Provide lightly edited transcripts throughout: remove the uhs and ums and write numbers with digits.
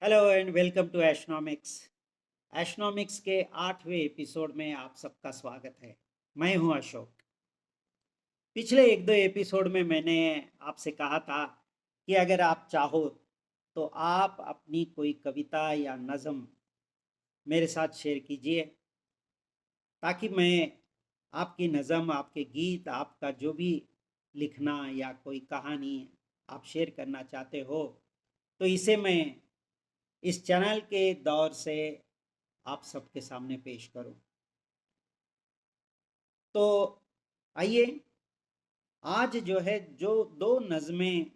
Hello and welcome to Eshnomics. Eshnomics के 8वें episode में आप सबका स्वागत है। मैं हूं अशोक। पिछले एक दो एपिसोड में मैंने आपसे कहा था कि अगर आप चाहो तो आप अपनी कोई कविता या नज़म मेरे साथ शेयर कीजिए, ताकि मैं आपकी नज़म, आपके गीत, आपका जो भी लिखना या कोई कहानी आप शेयर करना चाहते हो, तो इसे मैं इस चैनल के दौर से आप सबके सामने पेश करूं। तो आइए, आज जो है जो दो नज़में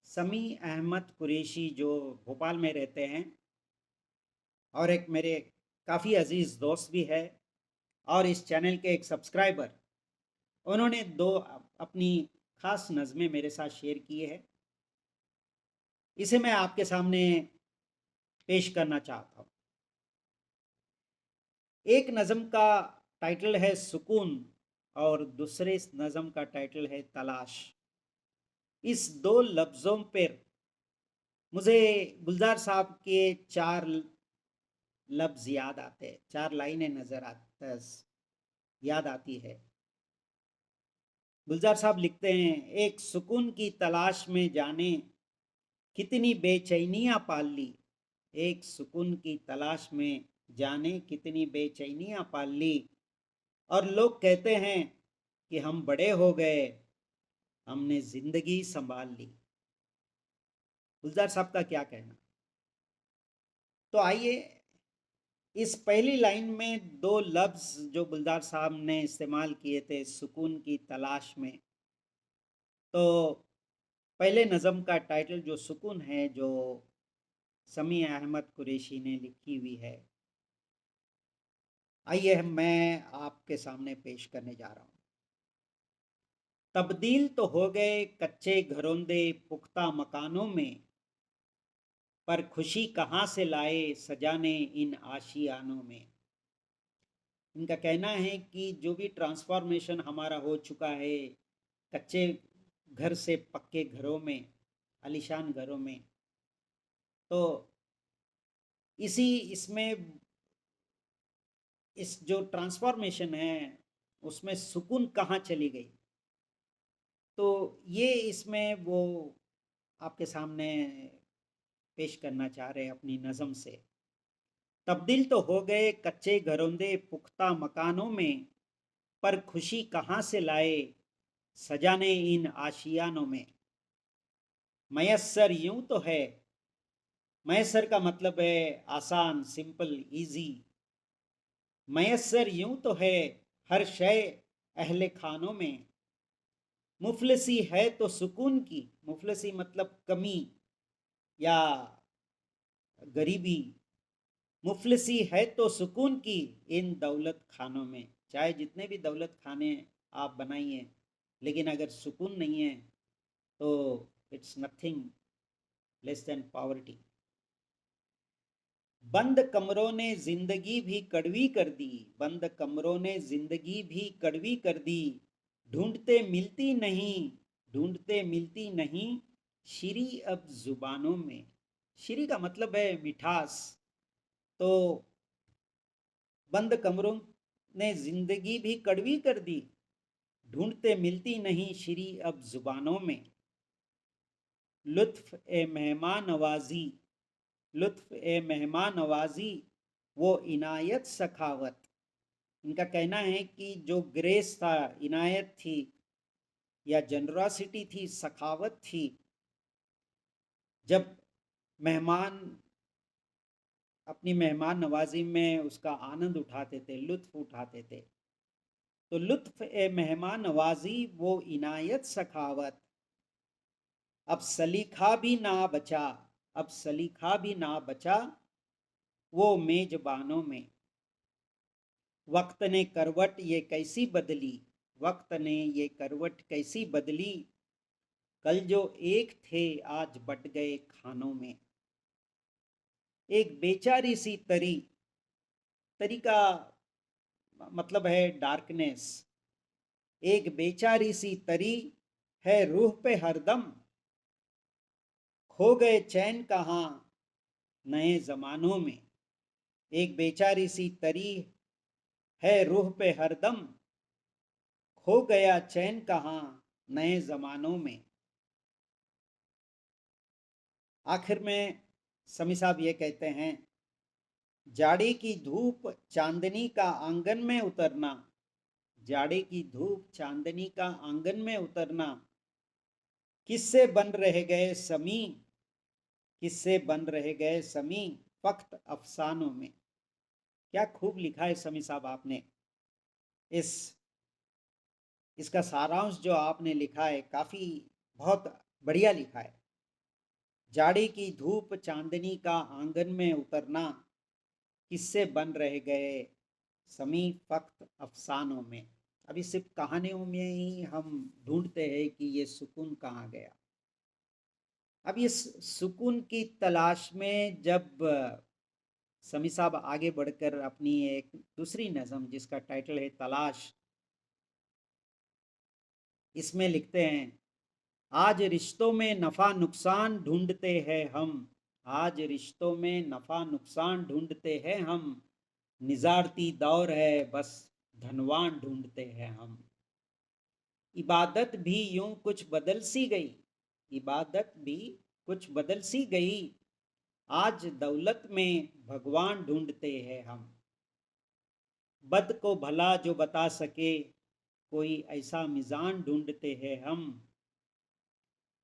समी अहमद कुरैशी जो भोपाल में रहते हैं और एक मेरे काफ़ी अजीज़ दोस्त भी है और इस चैनल के एक सब्सक्राइबर, उन्होंने दो अपनी ख़ास नज़में मेरे साथ शेयर की है। इसे मैं आपके सामने पेश करना चाहता हूँ। एक नज़म का टाइटल है सुकून और दूसरे नज़म का टाइटल है तलाश। इस दो लफ्ज़ों पर मुझे गुलजार साहब के चार लफ्ज़ याद आते हैं, चार लाइनें नज़र आती याद आती है। गुलजार साहब लिखते हैं, एक सुकून की तलाश में जाने कितनी बेचैनियाँ पाल ली। एक सुकून की तलाश में जाने कितनी बेचैनियाँ पाल ली, और लोग कहते हैं कि हम बड़े हो गए, हमने जिंदगी संभाल ली। गुलजार साहब का क्या कहना। तो आइए, इस पहली लाइन में दो लफ्ज़ जो गुलजार साहब ने इस्तेमाल किए थे सुकून की तलाश में, तो पहले नज़म का टाइटल जो सुकून है, जो समी अहमद कुरैशी ने लिखी हुई है, आइए मैं आपके सामने पेश करने जा रहा हूँ। तब्दील तो हो गए कच्चे घरोंदे पुख्ता मकानों में, पर खुशी कहाँ से लाए सजाने इन आशियानों में। इनका कहना है कि जो भी ट्रांसफॉर्मेशन हमारा हो चुका है कच्चे घर से पक्के घरों में, आलीशान घरों में, तो इसी इसमें इस जो ट्रांसफॉर्मेशन है उसमें सुकून कहाँ चली गई। तो ये इसमें वो आपके सामने पेश करना चाह रहे हैं अपनी नज़म से। तब्दील तो हो गए कच्चे घरोंदे पुख्ता मकानों में, पर खुशी कहाँ से लाए सजाने इन आशियानों में। मयस्सर यूं तो है, मयस्सर का मतलब है आसान, सिंपल, इजी। मयस्सर यूं तो है हर शय अहले खानों में, मुफलसी है तो सुकून की, मुफलसी मतलब कमी या गरीबी, मुफलसी है तो सुकून की इन दौलत खानों में। चाहे जितने भी दौलत खाने आप बनाइए, लेकिन अगर सुकून नहीं है तो it's nothing less than poverty. बंद कमरों ने जिंदगी भी कड़वी कर दी, बंद कमरों ने जिंदगी भी कड़वी कर दी, ढूंढते मिलती नहीं, ढूंढते मिलती नहीं शीरी अब जुबानों में। शीरी का मतलब है मिठास। तो बंद कमरों ने जिंदगी भी कड़वी कर दी, ढूंढते मिलती नहीं शीरी अब जुबानों में। लुत्फ ए मेहमान नवाजी, लुत्फ ए मेहमान नवाजी वो इनायत सखावत। इनका कहना है कि जो ग्रेस था, इनायत थी या जनरॉसिटी थी, सखावत थी, जब मेहमान अपनी मेहमान नवाजी में उसका आनंद उठाते थे, लुत्फ उठाते थे। तो लुत्फ ए मेहमान नवाजी वो इनायत सखावत, अब सलीखा भी ना बचा, अब सलीखा भी ना बचा वो मेजबानों में। वक्त ने करवट ये कैसी बदली, वक्त ने ये करवट कैसी बदली, कल जो एक थे आज बट गए खानों में। एक बेचारी सी तरी, तरी का मतलब है डार्कनेस। एक बेचारी सी तरी है रूह पे हरदम, खो गए चैन कहाँ, नए जमानों में। एक बेचारी सी तरी है रूह पे हरदम, खो गया चैन कहाँ नए जमानों में। आखिर में समी साहब ये कहते हैं, जाड़े की धूप चांदनी का आंगन में उतरना, जाड़े की धूप चांदनी का आंगन में उतरना, किससे बन रह गए समी, किससे बन रह गए समी फक्त अफसानों में। क्या खूब लिखा है समी साहब आपने। इस इसका सारांश जो आपने लिखा है काफी बहुत बढ़िया लिखा है। जाड़े की धूप चांदनी का आंगन में उतरना, किससे बन रह गए समी फक्त अफसानों में। अभी सिर्फ कहानियों में ही हम ढूंढते हैं कि ये सुकून कहाँ गया। अब इस सुकून की तलाश में जब समी साहब आगे बढ़कर अपनी एक दूसरी नज़म जिसका टाइटल है तलाश, इसमें लिखते हैं, आज रिश्तों में नफा नुकसान ढूंढते हैं हम, आज रिश्तों में नफा नुकसान ढूंढते हैं हम, निजारती दौर है बस धनवान ढूंढते हैं हम। इबादत भी यूं कुछ बदल सी गई, इबादत भी कुछ बदल सी गई, आज दौलत में भगवान ढूंढते हैं हम। बद को भला जो बता सके कोई ऐसा मिजान ढूंढते हैं हम।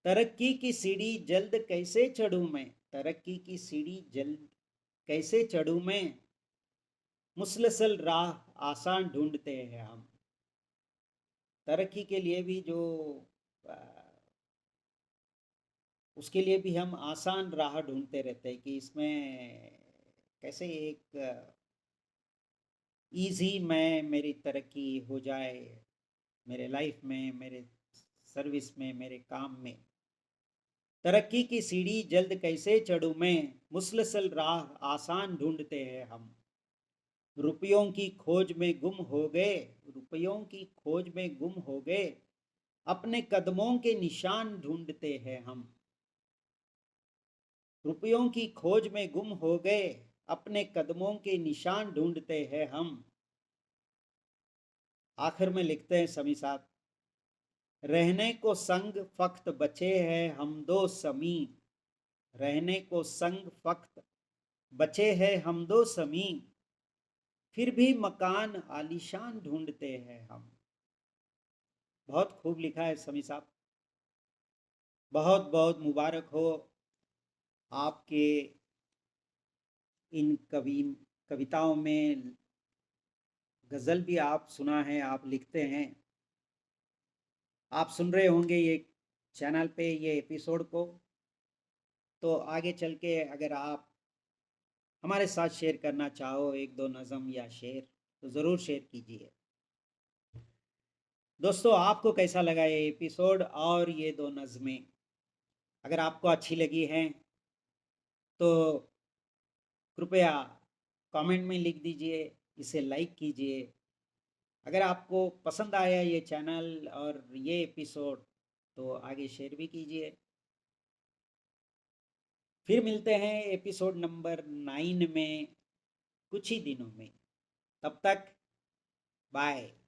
तरक्की की सीढ़ी जल्द कैसे चढ़ूं मैं, तरक्की की सीढ़ी जल्द कैसे चढ़ूं मैं, मुसलसल राह आसान ढूंढते हैं हम। तरक्की के लिए भी जो उसके लिए भी हम आसान राह ढूंढते रहते हैं कि इसमें कैसे एक इजी मैं मेरी तरक्की हो जाए, मेरे लाइफ में, मेरे सर्विस में, मेरे काम में। तरक्की की सीढ़ी जल्द कैसे चढ़ूं मैं, मुसलसल राह आसान ढूंढते हैं हम। रुपयों की खोज में गुम हो गए, रुपयों की खोज में गुम हो गए, अपने कदमों के निशान ढूंढते हैं हम। रुपयों की खोज में गुम हो गए, अपने कदमों के निशान ढूंढते हैं हम। आखिर में लिखते हैं समी साहब, रहने को संग फक्त बचे हैं हम दो समी, रहने को संग फक्त बचे हैं हम दो समी, फिर भी मकान आलीशान ढूंढते हैं हम। बहुत खूब लिखा है समी साहब, बहुत बहुत मुबारक हो आपके इन कविताओं में। गज़ल भी आप सुना है, आप लिखते हैं। आप सुन रहे होंगे ये चैनल पे ये एपिसोड को, तो आगे चल के अगर आप हमारे साथ शेयर करना चाहो एक दो नज़म या शेर, तो ज़रूर शेयर कीजिए। दोस्तों, आपको कैसा लगा ये एपिसोड और ये दो नज़में? अगर आपको अच्छी लगी हैं तो कृपया कमेंट में लिख दीजिए, इसे लाइक कीजिए। अगर आपको पसंद आया ये चैनल और ये एपिसोड तो आगे शेयर भी कीजिए। फिर मिलते हैं एपिसोड नंबर 9 में कुछ ही दिनों में। तब तक बाय।